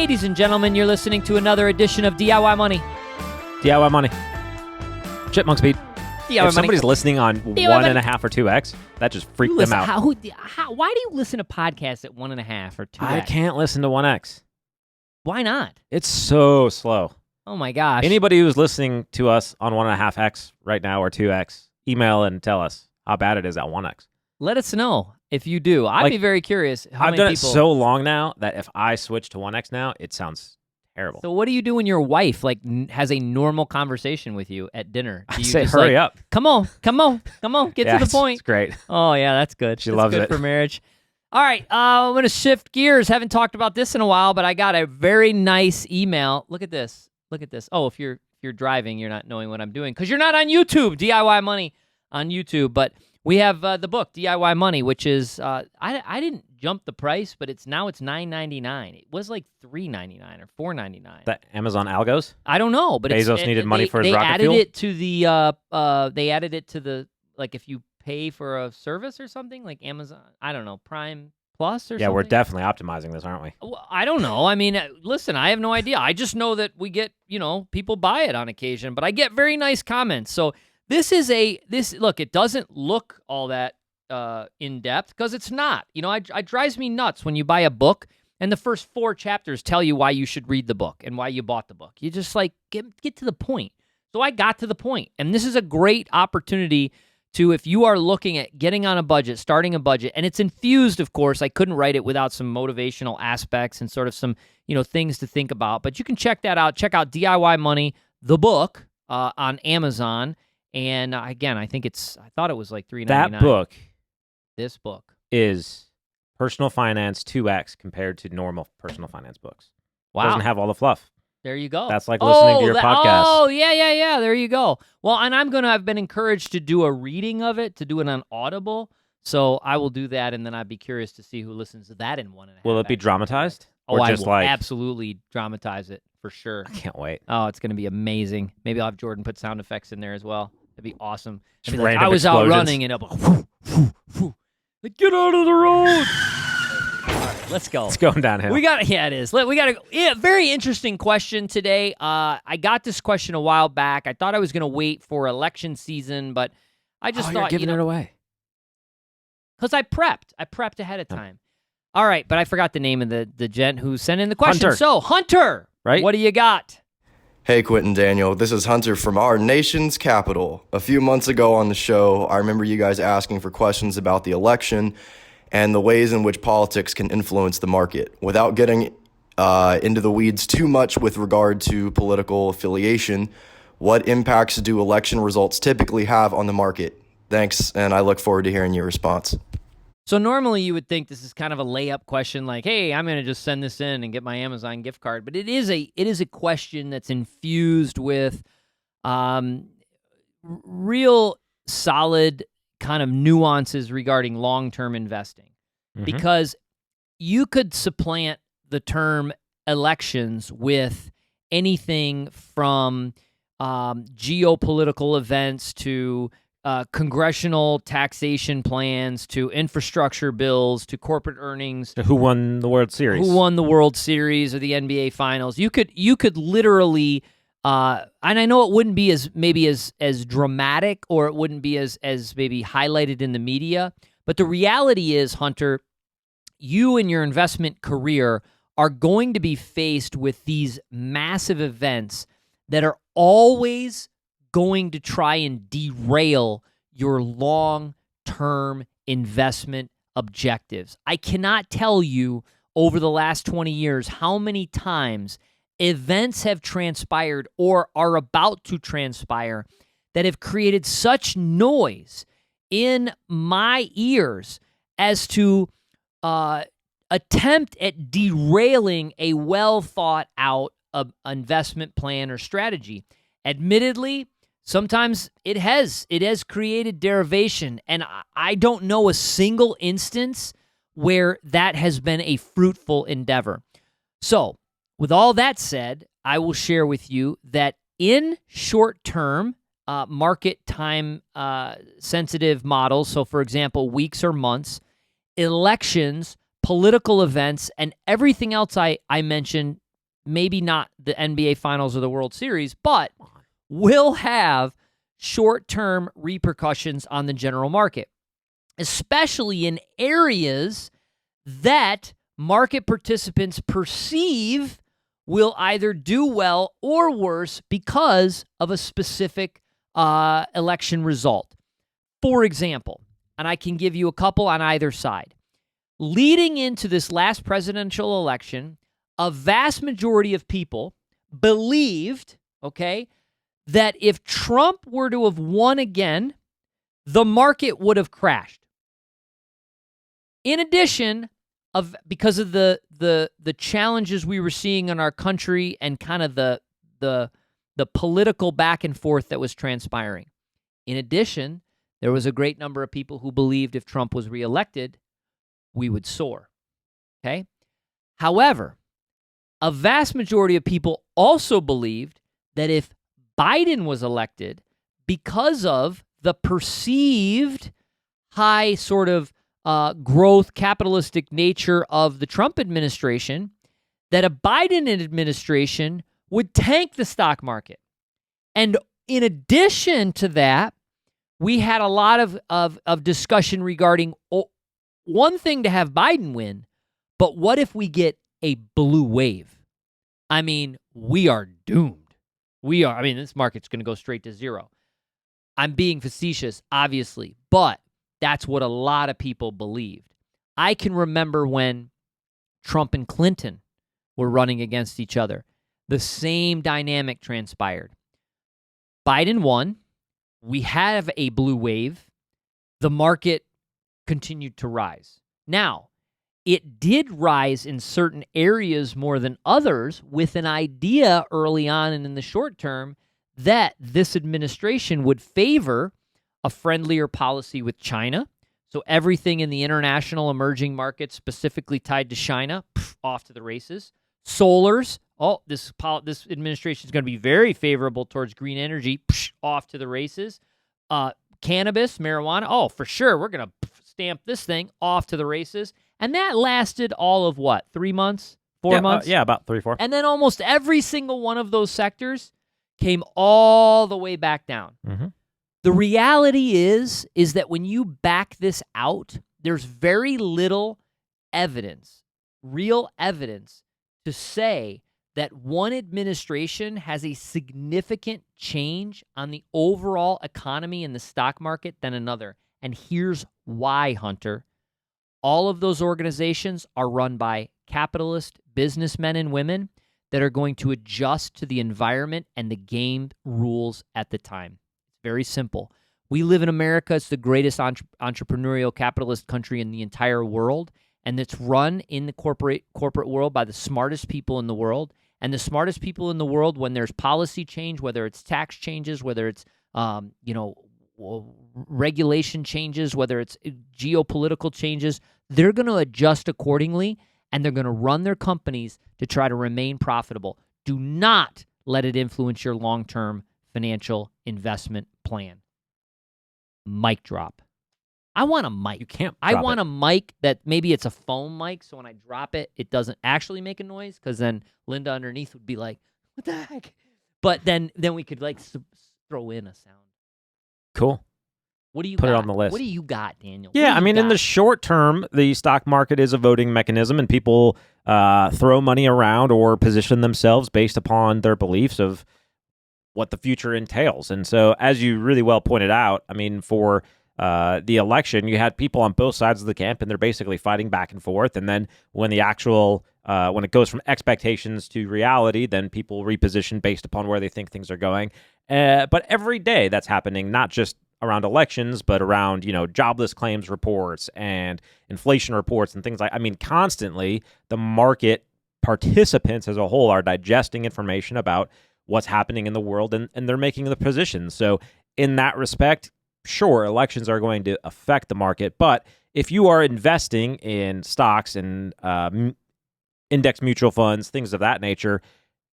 Ladies and gentlemen, you're listening to another edition of DIY Money. DIY Money. Chipmunk speed. DIY If somebody's listening on DIY 1.5 or 2x, that just freaked them out. Why do you listen to podcasts at 1.5 or 2x? I can't listen to 1x. Why not? It's so slow. Oh my gosh. Anybody who's listening to us on 1.5x right now or 2x, email and tell us how bad it is at 1x. Let us know if you do. I'd be very curious. I've done it so long now that if I switch to 1x now, it sounds terrible. So what do you do when your wife has a normal conversation with you at dinner? Do I you say, just hurry up. Come on, get to the point. It's great. Oh yeah, that's good. She loves good it. for marriage. All right, I'm going to shift gears. Haven't talked about this in a while, but I got a very nice email. Look at this. Oh, if you're driving, you're not knowing what I'm doing because you're not on YouTube. DIY Money on YouTube, but we have the book DIY Money, which is I didn't jump the price, but it's $9.99. It was like $3.99 or $4.99. That Amazon algos? I don't know, but Bezos needed money for his rocket added fuel? They added it to the like if you pay for a service or something like Amazon. I don't know, Prime Plus or something. Yeah, we're definitely optimizing this, aren't we? Well, I don't know. I mean, listen, I have no idea. I just know that we get, people buy it on occasion, but I get very nice comments. So look, it doesn't look all that in depth because it's not. It drives me nuts when you buy a book and the first 4 chapters tell you why you should read the book and why you bought the book. You just get to the point. So I got to the point, and this is a great opportunity to, if you are looking at getting on a budget, starting a budget, and it's infused, of course. I couldn't write it without some motivational aspects and sort of some, things to think about. But you can check that out. Check out DIY Money, the book, on Amazon. And again, I thought it was like $3.99. That book. This book is personal finance 2x compared to normal personal finance books. Wow. It doesn't have all the fluff. There you go. That's like listening to your podcast. Oh, yeah. There you go. Well, and I've been encouraged to do a reading of it, to do it on Audible. So I will do that, and then I'd be curious to see who listens to that in 1.5. Will it be dramatized? Oh, or I just will absolutely dramatize it for sure. I can't wait. Oh, it's going to be amazing. Maybe I'll have Jordan put sound effects in there as well. That'd be awesome. Just like, random I was explosions. out running, and like, get out of the road. Let's go. It's going downhill. It is. Very interesting question today. I got this question a while back. I thought I was going to wait for election season, but I just thought, you're giving it away. Because I prepped ahead of time. All right, but I forgot the name of the gent who sent in the question. Hunter. So, Hunter, right? What do you got? Hey, Quint and Daniel. This is Hunter from our nation's capital. A few months ago on the show, I remember you guys asking for questions about the election and the ways in which politics can influence the market. Without getting into the weeds too much with regard to political affiliation, what impacts do election results typically have on the market? Thanks, and I look forward to hearing your response. So normally you would think this is kind of a layup question like, hey, I'm going to just send this in and get my Amazon gift card. But it is a question that's infused with real solid kind of nuances regarding long-term investing. Mm-hmm. Because you could supplant the term elections with anything from geopolitical events to congressional taxation plans to infrastructure bills to corporate earnings. Who won the World Series? Who won the World Series or the NBA Finals? You could literally, and I know it wouldn't be as dramatic, or it wouldn't be as maybe highlighted in the media. But the reality is, Hunter, you in your investment career are going to be faced with these massive events that are always going to try and derail your long-term investment objectives. I cannot tell you over the last 20 years how many times events have transpired or are about to transpire that have created such noise in my ears as to attempt at derailing a well-thought-out investment plan or strategy. Admittedly, sometimes it has created derivation, and I don't know a single instance where that has been a fruitful endeavor. So, with all that said, I will share with you that in short-term market time sensitive models, so for example, weeks or months, elections, political events, and everything else I mentioned maybe not the NBA Finals or the World Series, but will have short-term repercussions on the general market, especially in areas that market participants perceive will either do well or worse because of a specific election result. For example, and I can give you a couple on either side. Leading into this last presidential election, a vast majority of people believed, okay, that if Trump were to have won again, the market would have crashed. In addition, because of the challenges we were seeing in our country and kind of the political back and forth that was transpiring. In addition, there was a great number of people who believed if Trump was reelected, we would soar. Okay? However, a vast majority of people also believed that if Biden was elected, because of the perceived high sort of growth, capitalistic nature of the Trump administration, that a Biden administration would tank the stock market. And in addition to that, we had a lot of discussion regarding one thing to have Biden win, but what if we get a blue wave? I mean, we are doomed. This market's going to go straight to zero. I'm being facetious, obviously, but that's what a lot of people believed. I can remember when Trump and Clinton were running against each other. The same dynamic transpired. Biden won. We have a blue wave. The market continued to rise. Now, it did rise in certain areas more than others with an idea early on and in the short term that this administration would favor a friendlier policy with China. So everything in the international emerging markets specifically tied to China, off to the races. Solars, this administration is going to be very favorable towards green energy, off to the races. Cannabis, marijuana, for sure, we're going to stamp this thing, off to the races. And that lasted all of what, 3 months, 4 months? About 3, 4. And then almost every single one of those sectors came all the way back down. Mm-hmm. The reality is that when you back this out, there's very little evidence, real evidence, to say that one administration has a significant change on the overall economy and the stock market than another. And here's why, Hunter. All of those organizations are run by capitalist businessmen and women that are going to adjust to the environment and the game rules at the time. It's very simple. We live in America. It's the greatest entrepreneurial capitalist country in the entire world, and it's run in the corporate world by the smartest people in the world. And the smartest people in the world, when there's policy change, whether it's tax changes, whether it's regulation changes, whether it's geopolitical changes, they're going to adjust accordingly, and they're going to run their companies to try to remain profitable. Do not let it influence your long-term financial investment plan. Mic drop. I want a mic. You can't. I want a mic that maybe it's a foam mic, so when I drop it, it doesn't actually make a noise, because then Linda underneath would be like, "What the heck?" But then we could throw in a sound. Cool. What do you put got? it on the list? What do you got, Daniel? Yeah, in the short term, the stock market is a voting mechanism, and people throw money around or position themselves based upon their beliefs of what the future entails. And so, as you really well pointed out, for the election, you had people on both sides of the camp, and they're basically fighting back and forth. And then when the actual when it goes from expectations to reality, then people reposition based upon where they think things are going. But every day that's happening, not just around elections, but around, jobless claims reports and inflation reports and things constantly the market participants as a whole are digesting information about what's happening in the world, and they're making the positions. So in that respect, sure, elections are going to affect the market, but if you are investing in stocks and index mutual funds, things of that nature,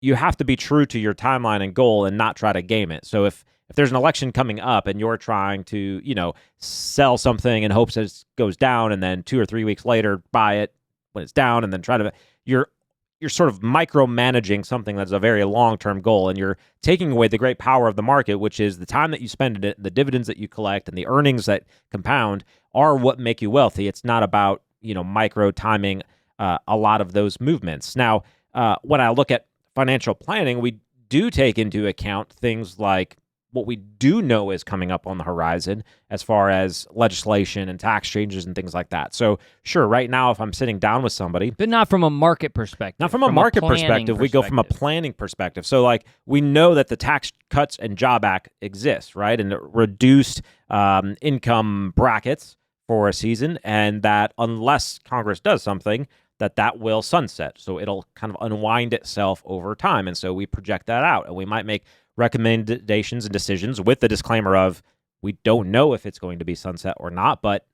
you have to be true to your timeline and goal and not try to game it. So if there's an election coming up and you're trying to, sell something in hopes that it goes down, and then 2 or 3 weeks later buy it when it's down, and then you're sort of micromanaging something that's a very long-term goal, and you're taking away the great power of the market, which is the time that you spend in it, the dividends that you collect, and the earnings that compound are what make you wealthy. It's not about, micro timing a lot of those movements. Now, when I look at financial planning, we do take into account things like what we do know is coming up on the horizon as far as legislation and tax changes and things like that. So sure, right now, if I'm sitting down with somebody, but not from a market perspective. Not from a market perspective. We go from a planning perspective. So like we know that the Tax Cuts and Job Act exists, right? And it reduced income brackets for a season, and that unless Congress does something, that will sunset. So it'll kind of unwind itself over time. And so we project that out, and we might make recommendations and decisions with the disclaimer of we don't know if it's going to be sunset or not, but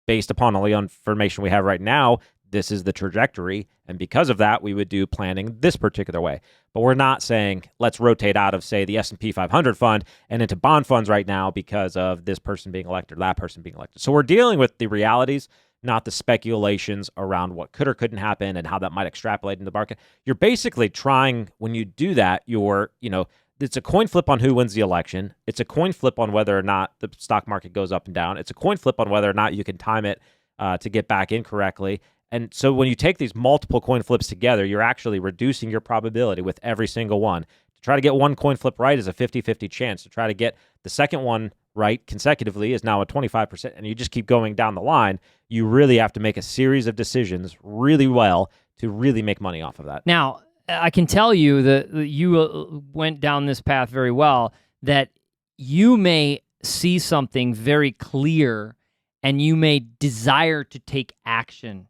based upon all the information we have right now, this is the trajectory, and because of that, we would do planning this particular way. But we're not saying let's rotate out of, say, the S&P 500 fund and into bond funds right now because of this person being elected, that person being elected. So we're dealing with the realities, not the speculations around what could or couldn't happen and how that might extrapolate in the market. You're basically trying, when you do that, it's a coin flip on who wins the election. It's a coin flip on whether or not the stock market goes up and down. It's a coin flip on whether or not you can time it to get back in correctly. And so when you take these multiple coin flips together, you're actually reducing your probability with every single one. To try to get one coin flip right is a 50-50 chance. To try to get the second one right consecutively is now a 25%, and you just keep going down the line. You really have to make a series of decisions really well to really make money off of that. Now, I can tell you that you went down this path very well, that you may see something very clear and you may desire to take action.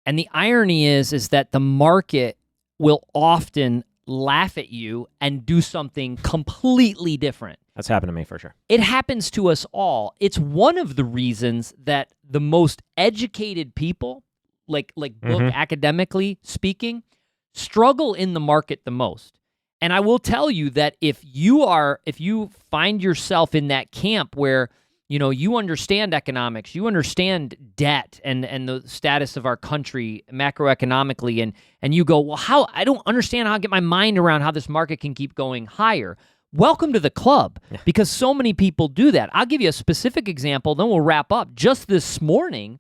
And the irony is that the market will often laugh at you and do something completely different. That's happened to me for sure. It happens to us all. It's one of the reasons that the most educated people, like book academically speaking, struggle in the market the most. And I will tell you that if you find yourself in that camp where you understand economics, you understand debt and the status of our country macroeconomically, and you go, well, I don't understand how to get my mind around how this market can keep going higher. Welcome to the club, because so many people do that. I'll give you a specific example, then we'll wrap up. Just this morning,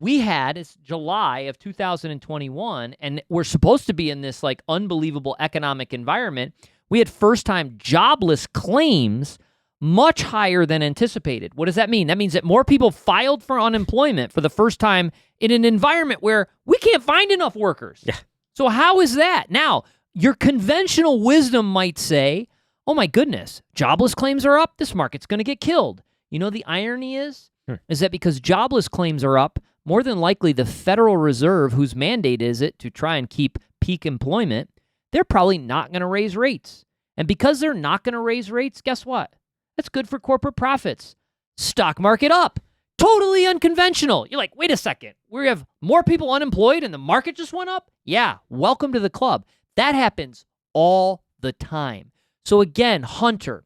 it's July of 2021, and we're supposed to be in this like unbelievable economic environment. We had first-time jobless claims much higher than anticipated. What does that mean? That means that more people filed for unemployment for the first time in an environment where we can't find enough workers. Yeah. So how is that? Now, your conventional wisdom might say, oh my goodness, jobless claims are up, this market's going to get killed. The irony is that because jobless claims are up, more than likely the Federal Reserve, whose mandate is it to try and keep peak employment, they're probably not going to raise rates. And because they're not going to raise rates, guess what? That's good for corporate profits. Stock market up. Totally unconventional. You're like, wait a second. We have more people unemployed and the market just went up? Yeah, welcome to the club. That happens all the time. So again, Hunter,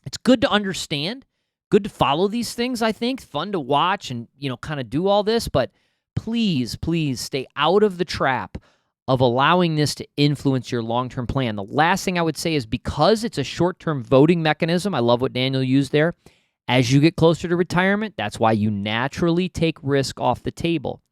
it's good to understand, good to follow these things, I think. Fun to watch and, kind of do all this. But please, please stay out of the trap of allowing this to influence your long-term plan. The last thing I would say is because it's a short-term voting mechanism, I love what Daniel used there, as you get closer to retirement, that's why you naturally take risk off the table.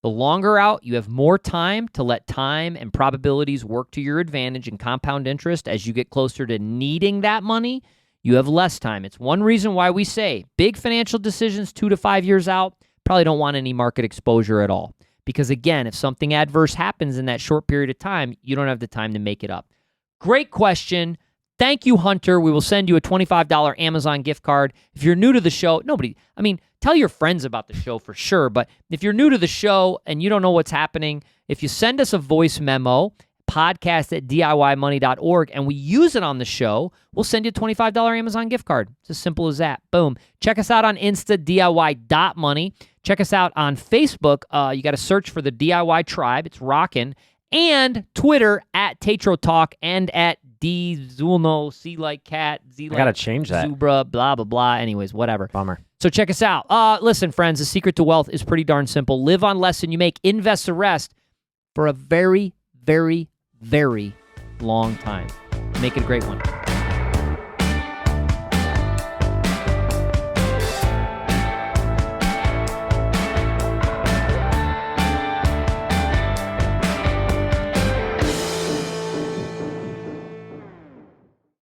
The longer out, you have more time to let time and probabilities work to your advantage and compound interest. As you get closer to needing that money, you have less time. It's one reason why we say big financial decisions 2 to 5 years out, probably don't want any market exposure at all. Because again, if something adverse happens in that short period of time, you don't have the time to make it up. Great question. Thank you, Hunter. We will send you a $25 Amazon gift card. If you're new to the show, tell your friends about the show for sure. But if you're new to the show and you don't know what's happening, if you send us a voice memo, podcast@DIYmoney.org, and we use it on the show, we'll send you a $25 Amazon gift card. It's as simple as that. Boom. Check us out on Insta, DIY.money. Check us out on Facebook. You got to search for the DIY Tribe. It's rocking. And Twitter @TatroTalk and @DZulno, C like cat, Z like I got to change that. Zebra, blah, blah, blah. Anyways, whatever. Bummer. So check us out. Listen, friends, the secret to wealth is pretty darn simple. Live on less than you make. Invest the rest for a very, very, very long time. Make it a great one.